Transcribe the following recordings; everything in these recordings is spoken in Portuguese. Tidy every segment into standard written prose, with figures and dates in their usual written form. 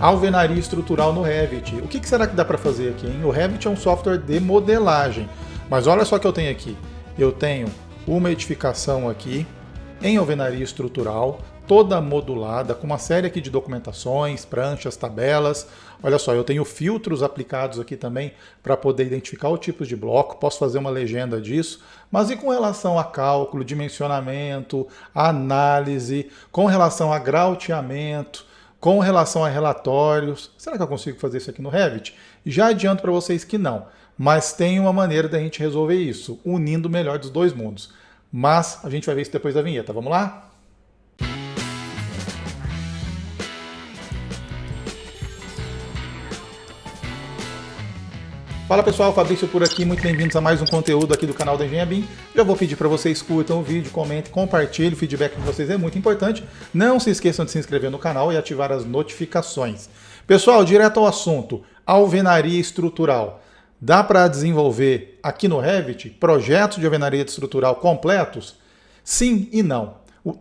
alvenaria estrutural no Revit. O que será que dá para fazer aqui, hein? O Revit é um software de modelagem, mas olha só o que eu tenho aqui. Eu tenho uma edificação aqui em alvenaria estrutural, toda modulada, com uma série aqui de documentações, pranchas, tabelas. Olha só, eu tenho filtros aplicados aqui também para poder identificar o tipo de bloco, posso fazer uma legenda disso. Mas e com relação a cálculo, dimensionamento, análise, com relação a grauteamento, com relação a relatórios, será que eu consigo fazer isso aqui no Revit? Já adianto para vocês que não, mas tem uma maneira da gente resolver isso, unindo o melhor dos dois mundos. Mas a gente vai ver isso depois da vinheta, vamos lá? Fala pessoal, Fabrício por aqui, muito bem-vindos a mais um conteúdo aqui do canal da Engenharia BIM. Já vou pedir para vocês curtam o vídeo, comentem, compartilhem, o feedback de vocês é muito importante. Não se esqueçam de se inscrever no canal e ativar as notificações. Pessoal, direto ao assunto, alvenaria estrutural. Dá para desenvolver aqui no Revit projetos de alvenaria estrutural completos? Sim e não.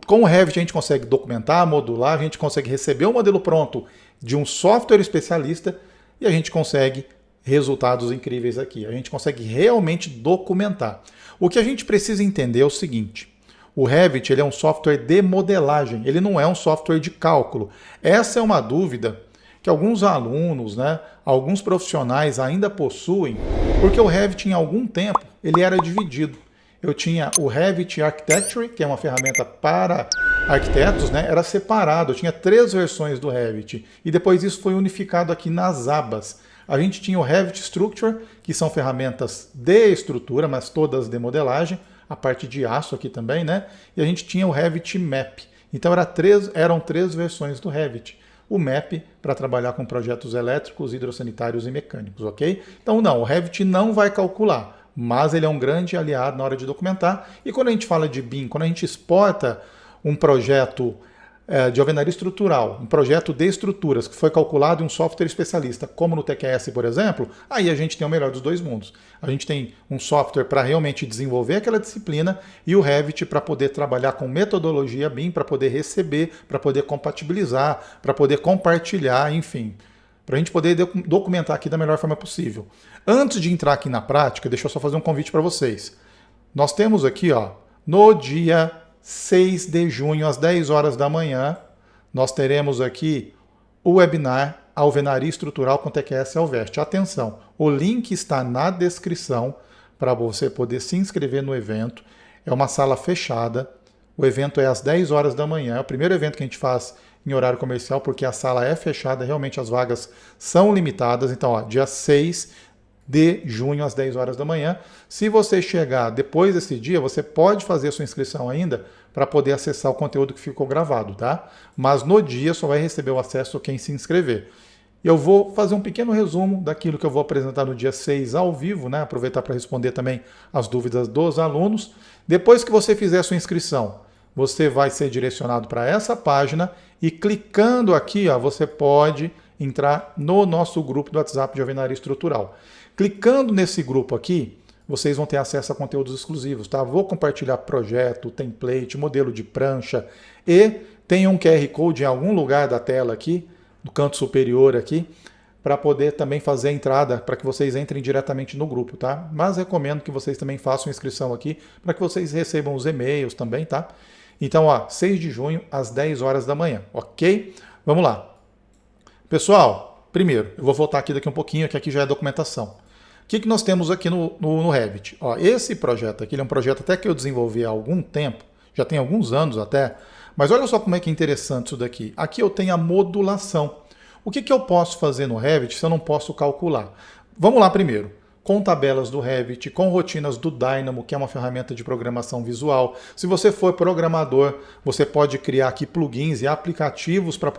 Com o Revit a gente consegue documentar, modular, a gente consegue receber o modelo pronto de um software especialista e a gente consegue resultados incríveis aqui. A gente consegue realmente documentar. O que a gente precisa entender é o seguinte: o Revit ele é um software de modelagem, ele não é um software de cálculo. Essa é uma dúvida que alguns alunos, alguns profissionais ainda possuem, porque o Revit em algum tempo ele era dividido. Eu tinha o Revit Architecture, que é uma ferramenta para arquitetos, era separado. Eu tinha 3 versões do Revit e depois isso foi unificado aqui nas abas. A gente tinha o Revit Structure, que são ferramentas de estrutura, mas todas de modelagem, a parte de aço aqui também, E a gente tinha o Revit Map. Então eram 3 versões do Revit. O Map para trabalhar com projetos elétricos, hidrossanitários e mecânicos, ok? Então não, o Revit não vai calcular, mas ele é um grande aliado na hora de documentar. E quando a gente fala de BIM, quando a gente exporta um projeto de alvenaria estrutural, um projeto de estruturas que foi calculado em um software especialista, como no TQS, por exemplo, aí a gente tem o melhor dos dois mundos. A gente tem um software para realmente desenvolver aquela disciplina e o Revit para poder trabalhar com metodologia BIM, para poder receber, para poder compatibilizar, para poder compartilhar, enfim, para a gente poder documentar aqui da melhor forma possível. Antes de entrar aqui na prática, deixa eu só fazer um convite para vocês. Nós temos aqui, no dia 6 de junho, às 10 horas da manhã, nós teremos aqui o webinar Alvenaria Estrutural com TQS Alveste. Atenção, o link está na descrição para você poder se inscrever no evento. É uma sala fechada, o evento é às 10 horas da manhã, é o primeiro evento que a gente faz em horário comercial, porque a sala é fechada, realmente as vagas são limitadas. Então, dia 6 de junho, às 10 horas da manhã. Se você chegar depois desse dia, você pode fazer a sua inscrição ainda para poder acessar o conteúdo que ficou gravado, tá? Mas no dia só vai receber o acesso quem se inscrever. Eu vou fazer um pequeno resumo daquilo que eu vou apresentar no dia 6 ao vivo, aproveitar para responder também as dúvidas dos alunos. Depois que você fizer a sua inscrição, você vai ser direcionado para essa página e clicando aqui, você pode entrar no nosso grupo do WhatsApp de alvenaria estrutural. Clicando nesse grupo aqui, vocês vão ter acesso a conteúdos exclusivos, tá? Vou compartilhar projeto, template, modelo de prancha e tem um QR Code em algum lugar da tela aqui, no canto superior aqui, para poder também fazer a entrada, para que vocês entrem diretamente no grupo, tá? Mas recomendo que vocês também façam inscrição aqui, para que vocês recebam os e-mails também, tá? Então, 6 de junho, às 10 horas da manhã, ok? Vamos lá. Pessoal, primeiro, eu vou voltar aqui daqui um pouquinho, que aqui já é documentação. O que nós temos aqui no Revit? Esse projeto aqui ele é um projeto até que eu desenvolvi há algum tempo, já tem alguns anos até, mas olha só como é que é interessante isso daqui. Aqui eu tenho a modulação. O que eu posso fazer no Revit se eu não posso calcular? Vamos lá primeiro. Com tabelas do Revit, com rotinas do Dynamo, que é uma ferramenta de programação visual. Se você for programador, você pode criar aqui plugins e aplicativos para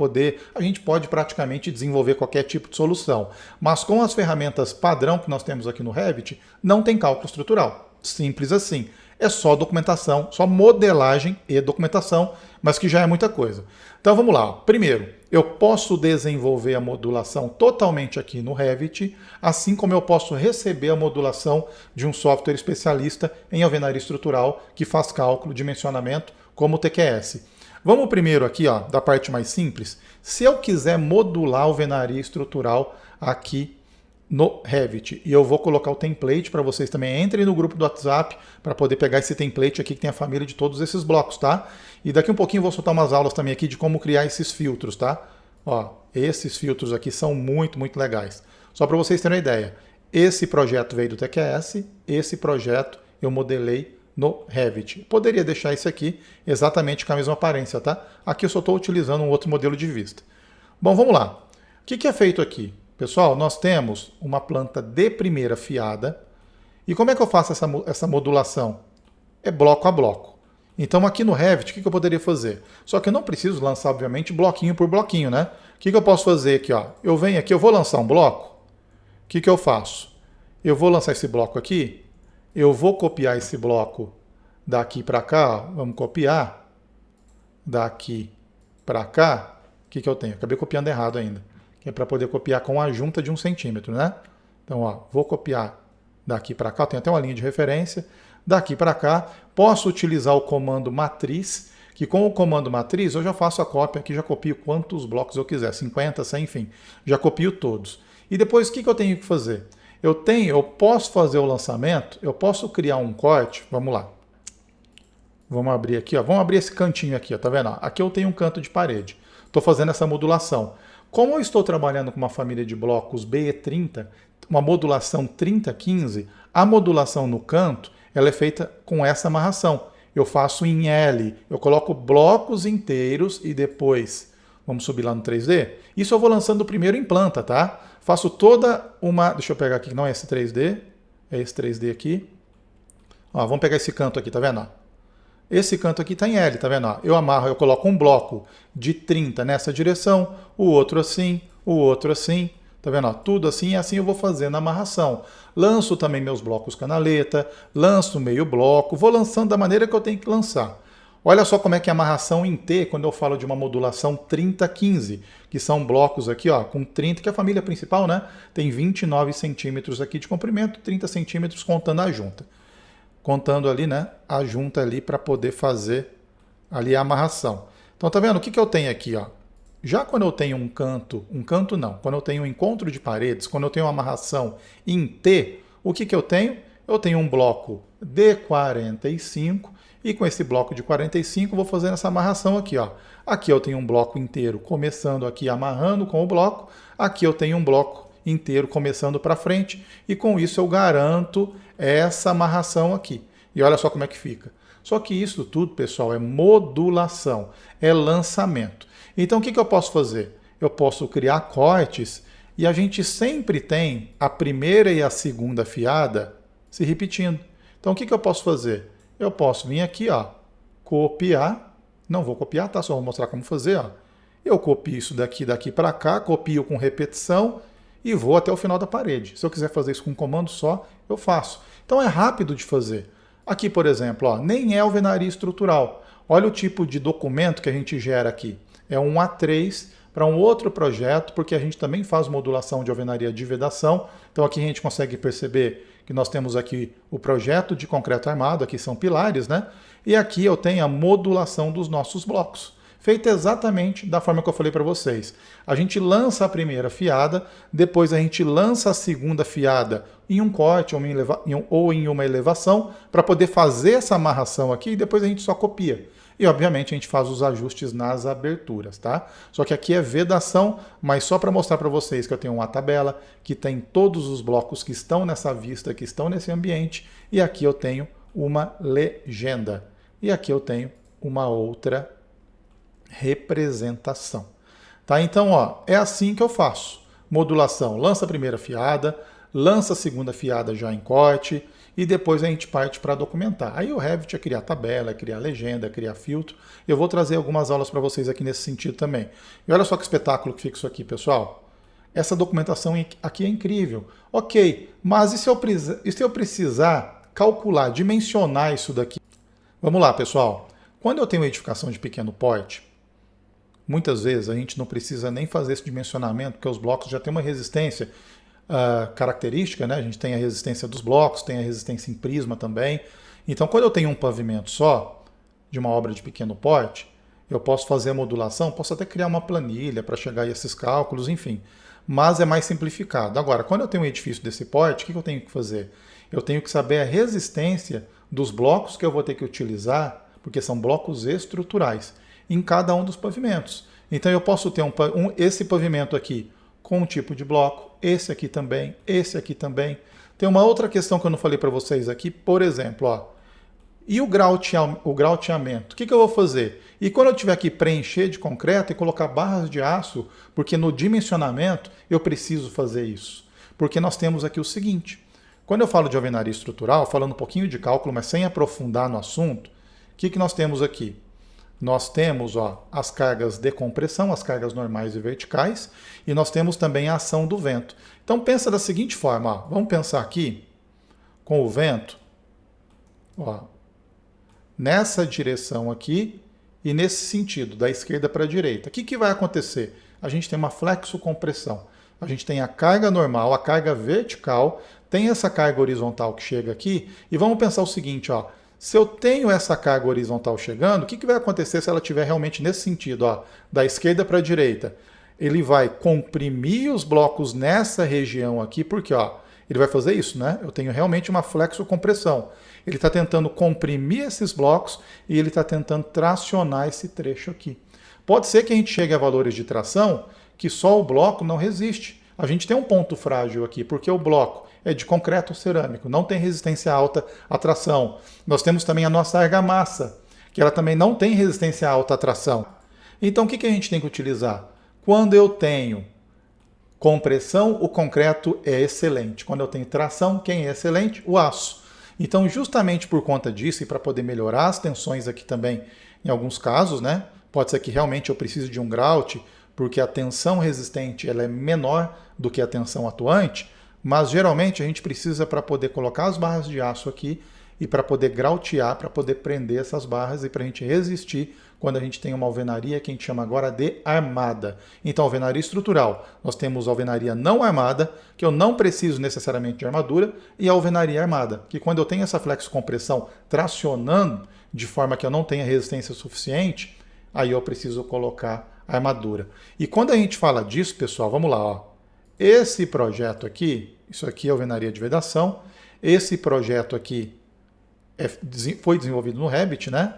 a gente pode praticamente desenvolver qualquer tipo de solução. Mas com as ferramentas padrão que nós temos aqui no Revit, não tem cálculo estrutural. Simples assim. É só documentação, só modelagem e documentação, mas que já é muita coisa. Então vamos lá. Primeiro, eu posso desenvolver a modulação totalmente aqui no Revit, assim como eu posso receber a modulação de um software especialista em alvenaria estrutural que faz cálculo, dimensionamento, como o TQS. Vamos primeiro aqui, ó, da parte mais simples. Se eu quiser modular a alvenaria estrutural aqui no Revit, e eu vou colocar o template para vocês também, entrem no grupo do WhatsApp para poder pegar esse template aqui que tem a família de todos esses blocos, tá? E daqui um pouquinho eu vou soltar umas aulas também aqui de como criar esses filtros, tá? Ó, esses filtros aqui são muito, muito legais. Só para vocês terem uma ideia, esse projeto veio do TQS, esse projeto eu modelei no Revit. Poderia deixar esse aqui exatamente com a mesma aparência, tá? Aqui eu só estou utilizando um outro modelo de vista. Bom, vamos lá. O que é feito aqui? Pessoal, nós temos uma planta de primeira fiada. E como é que eu faço essa modulação? É bloco a bloco. Então aqui no Revit, o que eu poderia fazer? Só que eu não preciso lançar, obviamente, bloquinho por bloquinho, né? O que eu posso fazer aqui? Ó? Eu venho aqui, eu vou lançar um bloco. O que eu faço? Eu vou lançar esse bloco aqui. Eu vou copiar esse bloco daqui para cá. Ó. Vamos copiar. Daqui para cá. O que eu tenho? Acabei copiando errado ainda. Que é para poder copiar com a junta de 1 centímetro, né? Então, ó, vou copiar daqui para cá, tem até uma linha de referência. Daqui para cá, posso utilizar o comando matriz, que com o comando matriz eu já faço a cópia aqui, já copio quantos blocos eu quiser, 50, 100, enfim, já copio todos. E depois, o que eu tenho que fazer? Eu posso fazer o lançamento, eu posso criar um corte, vamos lá. Vamos abrir aqui, ó, vamos abrir esse cantinho aqui, ó, tá vendo? Aqui eu tenho um canto de parede, estou fazendo essa modulação. Como eu estou trabalhando com uma família de blocos BE30, uma modulação 3015, a modulação no canto ela é feita com essa amarração. Eu faço em L, eu coloco blocos inteiros e depois, vamos subir lá no 3D? Isso eu vou lançando primeiro em planta, tá? Faço toda uma, deixa eu pegar aqui, que não é esse 3D, é esse 3D aqui. Ó, vamos pegar esse canto aqui, tá vendo? Esse canto aqui está em L, tá vendo? Eu amarro, eu coloco um bloco de 30 nessa direção, o outro assim, tá vendo? Tudo assim e assim eu vou fazendo a amarração. Lanço também meus blocos canaleta, lanço meio bloco, vou lançando da maneira que eu tenho que lançar. Olha só como é que é a amarração em T, quando eu falo de uma modulação 30-15, que são blocos aqui, ó, com 30, que é a família principal, né? Tem 29 centímetros aqui de comprimento, 30 centímetros contando a junta. Contando ali, né, a junta ali para poder fazer ali a amarração. Então, tá vendo? O que eu tenho aqui, ó? Já quando eu tenho um canto não, quando eu tenho um encontro de paredes, quando eu tenho uma amarração em T, o que eu tenho? Eu tenho um bloco de 45 e com esse bloco de 45 eu vou fazendo essa amarração aqui, ó. Aqui eu tenho um bloco inteiro começando aqui amarrando com o bloco, aqui eu tenho um bloco inteiro começando para frente e com isso eu garanto essa amarração aqui. E olha só como é que fica. Só que isso tudo, pessoal, é modulação, é lançamento. Então o que eu posso fazer? Eu posso criar cortes e a gente sempre tem a primeira e a segunda fiada se repetindo. Então o que eu posso fazer? Eu posso vir aqui, ó, copiar, não vou copiar, tá? Só vou mostrar como fazer, ó. Eu copio isso daqui para cá, copio com repetição e vou até o final da parede. Se eu quiser fazer isso com um comando só, eu faço. Então é rápido de fazer. Aqui, por exemplo, ó, nem é alvenaria estrutural. Olha o tipo de documento que a gente gera aqui. É um A3 para um outro projeto, porque a gente também faz modulação de alvenaria de vedação. Então aqui a gente consegue perceber que nós temos aqui o projeto de concreto armado, aqui são pilares, né? E aqui eu tenho a modulação dos nossos blocos. Feita exatamente da forma que eu falei para vocês. A gente lança a primeira fiada, depois a gente lança a segunda fiada em um corte ou em uma elevação, para poder fazer essa amarração aqui e depois a gente só copia. E, obviamente, a gente faz os ajustes nas aberturas, tá? Só que aqui é vedação, mas só para mostrar para vocês que eu tenho uma tabela que tem todos os blocos que estão nessa vista, que estão nesse ambiente, e aqui eu tenho uma legenda. E aqui eu tenho uma outra representação. Tá? Então, ó, é assim que eu faço. Modulação, lança a primeira fiada, lança a segunda fiada já em corte, e depois a gente parte para documentar. Aí o Revit é criar tabela, é criar legenda, é criar filtro. Eu vou trazer algumas aulas para vocês aqui nesse sentido também. E olha só que espetáculo que fica isso aqui, pessoal. Essa documentação aqui é incrível. Ok, mas e se eu precisar calcular, dimensionar isso daqui? Vamos lá, pessoal. Quando eu tenho edificação de pequeno porte, muitas vezes a gente não precisa nem fazer esse dimensionamento, porque os blocos já têm uma resistência característica, né? A gente tem a resistência dos blocos, tem a resistência em prisma também. Então, quando eu tenho um pavimento só, de uma obra de pequeno porte, eu posso fazer a modulação, posso até criar uma planilha para chegar a esses cálculos, enfim. Mas é mais simplificado. Agora, quando eu tenho um edifício desse porte, o que eu tenho que fazer? Eu tenho que saber a resistência dos blocos que eu vou ter que utilizar, porque são blocos estruturais, em cada um dos pavimentos. Então eu posso ter esse pavimento aqui com um tipo de bloco, esse aqui também, esse aqui também. Tem uma outra questão que eu não falei para vocês aqui, por exemplo, ó, e o grauteamento? O que eu vou fazer? E quando eu tiver que preencher de concreto e colocar barras de aço, porque no dimensionamento eu preciso fazer isso. Porque nós temos aqui o seguinte, quando eu falo de alvenaria estrutural, falando um pouquinho de cálculo, mas sem aprofundar no assunto, o que nós temos aqui? Nós temos as cargas de compressão, as cargas normais e verticais, e nós temos também a ação do vento. Então pensa da seguinte forma, vamos pensar aqui com o vento, nessa direção aqui e nesse sentido, da esquerda para a direita. O que vai acontecer? A gente tem uma flexocompressão. A gente tem a carga normal, a carga vertical, tem essa carga horizontal que chega aqui, e vamos pensar o seguinte, se eu tenho essa carga horizontal chegando, o que vai acontecer se ela estiver realmente nesse sentido, da esquerda para a direita? Ele vai comprimir os blocos nessa região aqui, porque ele vai fazer isso, né? Eu tenho realmente uma flexocompressão. Ele está tentando comprimir esses blocos e ele está tentando tracionar esse trecho aqui. Pode ser que a gente chegue a valores de tração que só o bloco não resiste. A gente tem um ponto frágil aqui, porque o bloco é de concreto cerâmico, não tem resistência alta à tração. Nós temos também a nossa argamassa, que ela também não tem resistência alta à tração. Então o que a gente tem que utilizar? Quando eu tenho compressão, o concreto é excelente. Quando eu tenho tração, quem é excelente? O aço. Então, justamente por conta disso e para poder melhorar as tensões aqui também, em alguns casos, né? Pode ser que realmente eu precise de um grout, porque a tensão resistente ela é menor do que a tensão atuante, mas geralmente a gente precisa para poder colocar as barras de aço aqui e para poder grautear, para poder prender essas barras e para a gente resistir quando a gente tem uma alvenaria que a gente chama agora de armada. Então, alvenaria estrutural, nós temos alvenaria não armada, que eu não preciso necessariamente de armadura, e a alvenaria armada, que quando eu tenho essa flexocompressão tracionando, de forma que eu não tenha resistência suficiente, aí eu preciso colocar a armadura. E quando a gente fala disso, pessoal, vamos lá, esse projeto aqui, isso aqui é alvenaria de vedação, esse projeto aqui foi desenvolvido no Revit, né?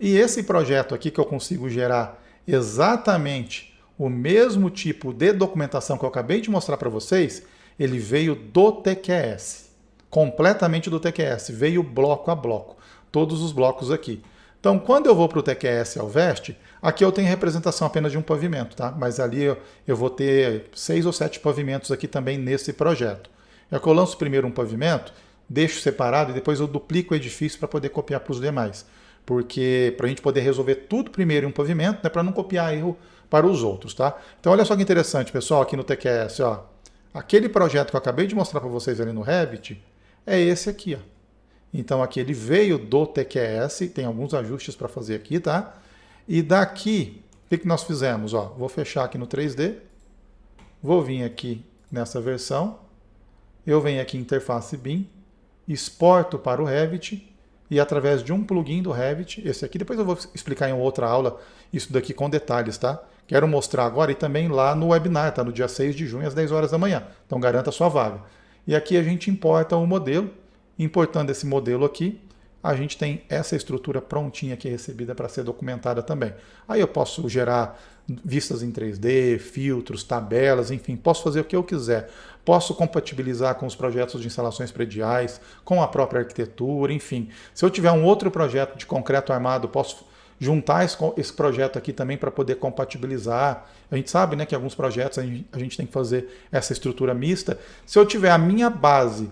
E esse projeto aqui que eu consigo gerar exatamente o mesmo tipo de documentação que eu acabei de mostrar para vocês, ele veio do TQS, completamente do TQS, veio bloco a bloco, todos os blocos aqui. Então, quando eu vou para o TQS Alveste, aqui eu tenho representação apenas de um pavimento, tá? Mas ali eu vou ter 6 ou 7 pavimentos aqui também nesse projeto. É que eu lanço primeiro um pavimento, deixo separado e depois eu duplico o edifício para poder copiar para os demais. Porque para a gente poder resolver tudo primeiro em um pavimento, né, para não copiar erro para os outros, tá? Então olha só que interessante, pessoal, aqui no TQS, aquele projeto que eu acabei de mostrar para vocês ali no Revit, é esse aqui, Então aqui ele veio do TQS, tem alguns ajustes para fazer aqui, tá? E daqui, o que nós fizemos? Vou fechar aqui no 3D, vou vir aqui nessa versão, eu venho aqui em interface BIM, exporto para o Revit, e através de um plugin do Revit, esse aqui, depois eu vou explicar em outra aula isso daqui com detalhes, tá? Quero mostrar agora e também lá no webinar, tá? No dia 6 de junho, às 10 horas da manhã. Então garanta a sua vaga. E aqui a gente importa o modelo. Importando esse modelo aqui, a gente tem essa estrutura prontinha aqui recebida para ser documentada também. Aí eu posso gerar vistas em 3D, filtros, tabelas, enfim, posso fazer o que eu quiser. Posso compatibilizar com os projetos de instalações prediais, com a própria arquitetura, enfim. Se eu tiver um outro projeto de concreto armado, posso juntar esse projeto aqui também para poder compatibilizar. A gente sabe, né, que alguns projetos a gente tem que fazer essa estrutura mista. Se eu tiver a minha base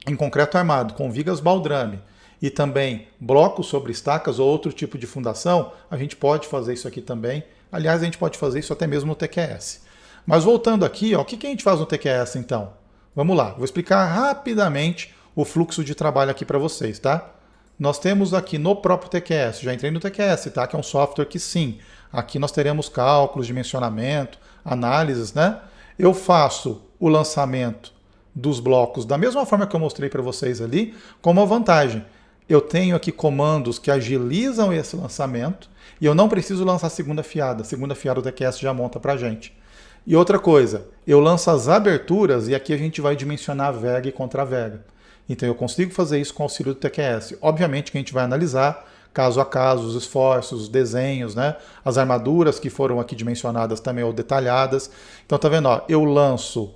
em concreto armado, com vigas baldrame, e também blocos sobre estacas ou outro tipo de fundação, a gente pode fazer isso aqui também. Aliás, a gente pode fazer isso até mesmo no TQS. Mas voltando aqui, o que a gente faz no TQS então? Vamos lá, vou explicar rapidamente o fluxo de trabalho aqui para vocês, tá? Nós temos aqui no próprio TQS, já entrei no TQS, tá? Que é um software que sim, aqui nós teremos cálculos, dimensionamento, análises, né? Eu faço o lançamento dos blocos da mesma forma que eu mostrei para vocês ali, com uma vantagem. eu tenho aqui comandos que agilizam esse lançamento e eu não preciso lançar a segunda fiada o TQS já monta para a gente. E outra coisa, eu lanço as aberturas e aqui a gente vai dimensionar vega e contra-vega. Então eu consigo fazer isso com o auxílio do TQS. Obviamente que a gente vai analisar caso a caso os esforços, os desenhos, né? As armaduras que foram aqui dimensionadas também ou detalhadas. Então tá vendo, ó, eu lanço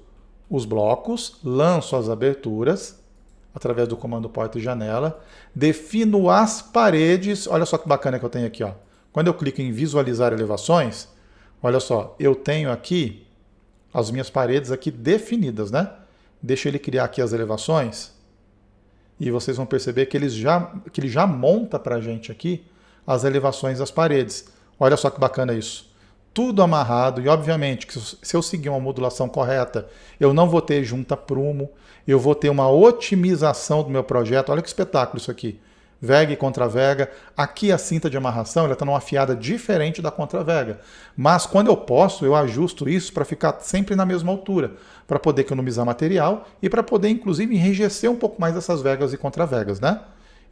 os blocos, lanço as aberturas através do comando porta e janela, defino as paredes, olha só que bacana que eu tenho aqui, ó. Quando eu clico em visualizar elevações, olha só, eu tenho aqui as minhas paredes aqui definidas, né? Deixa ele criar aqui as elevações e vocês vão perceber que ele já monta para a gente aqui as elevações das paredes. Olha só que bacana isso. Tudo amarrado e, obviamente, que se eu seguir uma modulação correta, eu não vou ter junta prumo, eu vou ter uma otimização do meu projeto. Olha que espetáculo isso aqui. Vega e contra-vega. Aqui a cinta de amarração está numa fiada diferente da contra-vega. Mas quando eu posso, eu ajusto isso para ficar sempre na mesma altura, para poder economizar material e para poder, inclusive, enrijecer um pouco mais essas vegas e contra-vegas, né?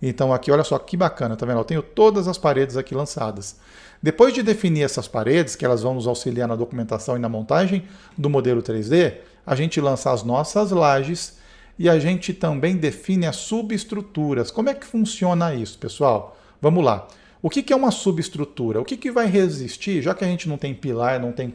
Então aqui, olha só que bacana, tá vendo? Eu tenho todas as paredes aqui lançadas. Depois de definir essas paredes, que elas vão nos auxiliar na documentação e na montagem do modelo 3D, a gente lança as nossas lajes e a gente também define as subestruturas. Como é que funciona isso, pessoal? Vamos lá. O que é uma subestrutura? O que vai resistir, já que a gente não tem pilar, não tem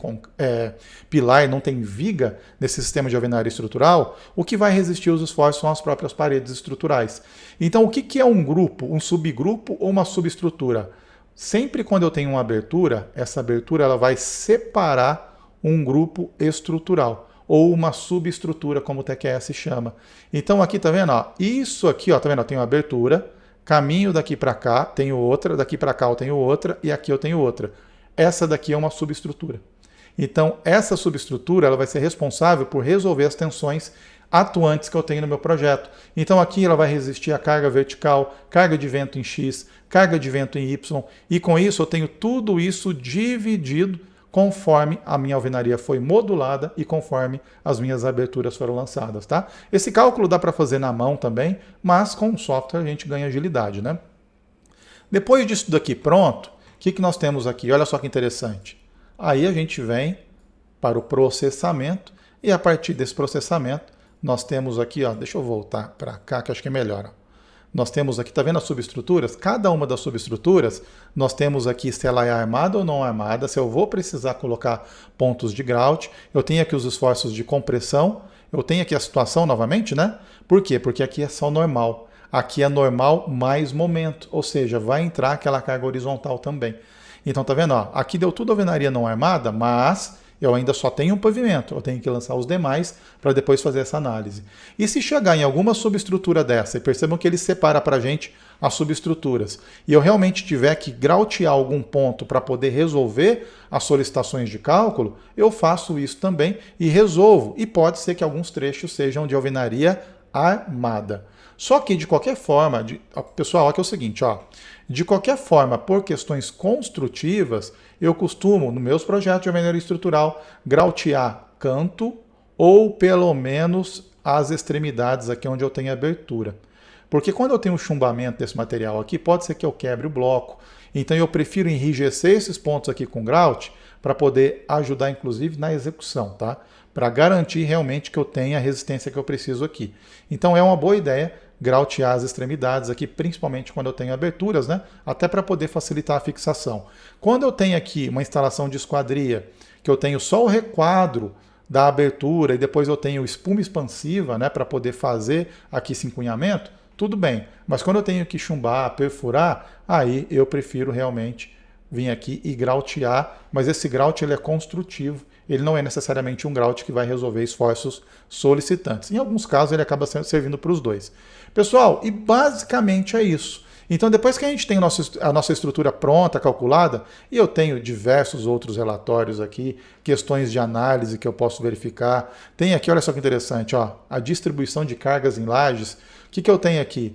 viga nesse sistema de alvenaria estrutural, o que vai resistir aos esforços são as próprias paredes estruturais. Então, o que é um grupo, um subgrupo ou uma subestrutura? Sempre quando eu tenho uma abertura, essa abertura ela vai separar um grupo estrutural ou uma subestrutura, como o TQS chama. Então, aqui, tá vendo? Ó, isso aqui, ó, tá vendo? Eu tenho uma abertura. Caminho daqui para cá, tenho outra, daqui para cá eu tenho outra e aqui eu tenho outra. Essa daqui é uma subestrutura. Então, essa subestrutura ela vai ser responsável por resolver as tensões atuantes que eu tenho no meu projeto. Então, aqui ela vai resistir à carga vertical, carga de vento em X, carga de vento em Y, e com isso eu tenho tudo isso dividido conforme a minha alvenaria foi modulada e conforme as minhas aberturas foram lançadas, tá? Esse cálculo dá para fazer na mão também, mas com o software a gente ganha agilidade, né? Depois disso daqui pronto, o que nós temos aqui? Olha só que interessante. Aí a gente vem para o processamento e a partir desse processamento nós temos aqui, ó, deixa eu voltar para cá que acho que é melhor, ó. Nós temos aqui, tá vendo as subestruturas? Cada uma das subestruturas, nós temos aqui se ela é armada ou não armada, se eu vou precisar colocar pontos de grout, eu tenho aqui os esforços de compressão, eu tenho aqui a situação novamente, né? Por quê? Porque aqui é só normal. Aqui é normal mais momento, ou seja, vai entrar aquela carga horizontal também. Então, tá vendo? Ó, aqui deu tudo alvenaria não armada, mas eu ainda só tenho um pavimento, eu tenho que lançar os demais para depois fazer essa análise. E se chegar em alguma subestrutura dessa, e percebam que ele separa para a gente as subestruturas, e eu realmente tiver que grautear algum ponto para poder resolver as solicitações de cálculo, eu faço isso também e resolvo. E pode ser que alguns trechos sejam de alvenaria armada. Só que, de qualquer forma, pessoal, aqui é o seguinte, ó, de qualquer forma, por questões construtivas, eu costumo, nos meus projetos de alvenaria estrutural, grautear canto ou, pelo menos, as extremidades aqui onde eu tenho abertura. Porque quando eu tenho um chumbamento desse material aqui, pode ser que eu quebre o bloco. Então, eu prefiro enrijecer esses pontos aqui com grout para poder ajudar, inclusive, na execução, tá? Para garantir realmente que eu tenha a resistência que eu preciso aqui. Então, é uma boa ideia grautear as extremidades aqui, principalmente quando eu tenho aberturas, né? Até para poder facilitar a fixação. Quando eu tenho aqui uma instalação de esquadria, que eu tenho só o requadro da abertura e depois eu tenho espuma expansiva, né, para poder fazer aqui esse encunhamento, tudo bem. Mas quando eu tenho que chumbar, perfurar, aí eu prefiro realmente vir aqui e grautear, mas esse grout ele é construtivo, ele não é necessariamente um grout que vai resolver esforços solicitantes. Em alguns casos ele acaba servindo para os dois. Pessoal, e basicamente é isso. Então depois que a gente tem a nossa estrutura pronta, calculada, e eu tenho diversos outros relatórios aqui, questões de análise que eu posso verificar. Tem aqui, olha só que interessante, ó, a distribuição de cargas em lajes. O que eu tenho aqui?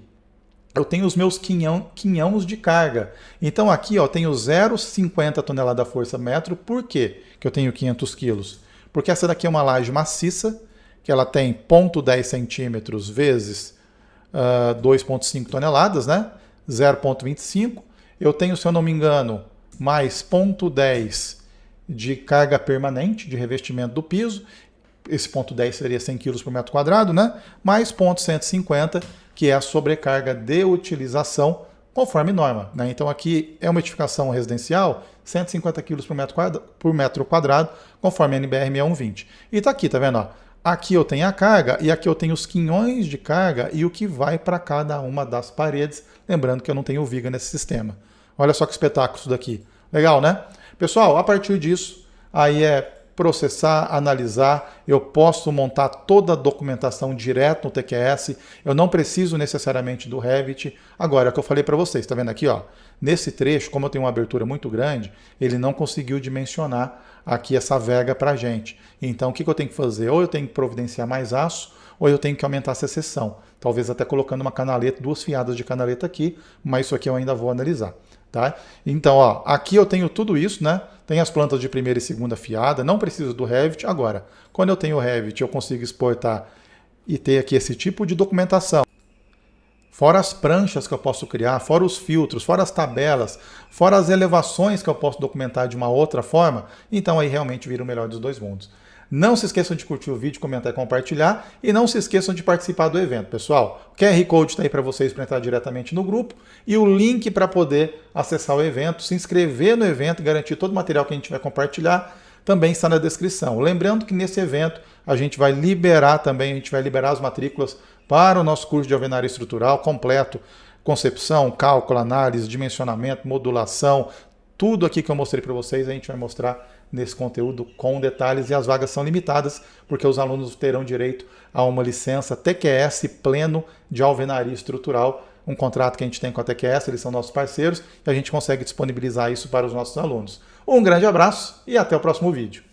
Eu tenho os meus quinhões de carga. Então aqui eu tenho 0,50 tonelada força metro. Por quê que eu tenho 500 quilos? Porque essa daqui é uma laje maciça, que ela tem 0,10 centímetros vezes 2,5 toneladas, né? 0,25. Eu tenho, se eu não me engano, mais 0,10 de carga permanente de revestimento do piso. Esse 0,10 seria 100 kg por metro quadrado, né? Mais 0,150, que é a sobrecarga de utilização, conforme norma, né? Então aqui é uma edificação residencial, 150 kg por metro quadrado, conforme a NBR 6120. E tá aqui, tá vendo? Ó? Aqui eu tenho a carga e aqui eu tenho os quinhões de carga e o que vai para cada uma das paredes. Lembrando que eu não tenho viga nesse sistema. Olha só que espetáculo isso daqui. Legal, né? Pessoal, a partir disso, aí é processar, analisar, eu posso montar toda a documentação direto no TQS, eu não preciso necessariamente do Revit. Agora, é o que eu falei para vocês, tá vendo aqui, ó? Nesse trecho, como eu tenho uma abertura muito grande, ele não conseguiu dimensionar aqui essa verga para a gente. Então, o que eu tenho que fazer? Ou eu tenho que providenciar mais aço, ou eu tenho que aumentar essa seção. Talvez até colocando uma canaleta, 2 fiadas de canaleta aqui, mas isso aqui eu ainda vou analisar. Tá? Então, ó, aqui eu tenho tudo isso, né? Tem as plantas de primeira e segunda fiada, não preciso do Revit. Agora, quando eu tenho o Revit, eu consigo exportar e ter aqui esse tipo de documentação. Fora as pranchas que eu posso criar, fora os filtros, fora as tabelas, fora as elevações que eu posso documentar de uma outra forma, então aí realmente vira o melhor dos dois mundos. Não se esqueçam de curtir o vídeo, comentar e compartilhar. E não se esqueçam de participar do evento, pessoal. O QR Code está aí para vocês para entrar diretamente no grupo. E o link para poder acessar o evento, se inscrever no evento e garantir todo o material que a gente vai compartilhar também está na descrição. Lembrando que nesse evento a gente vai liberar as matrículas para o nosso curso de alvenaria estrutural completo. Concepção, cálculo, análise, dimensionamento, modulação, tudo aqui que eu mostrei para vocês a gente vai mostrar nesse conteúdo com detalhes, e as vagas são limitadas, porque os alunos terão direito a uma licença TQS pleno de alvenaria estrutural, um contrato que a gente tem com a TQS, eles são nossos parceiros, e a gente consegue disponibilizar isso para os nossos alunos. Um grande abraço e até o próximo vídeo.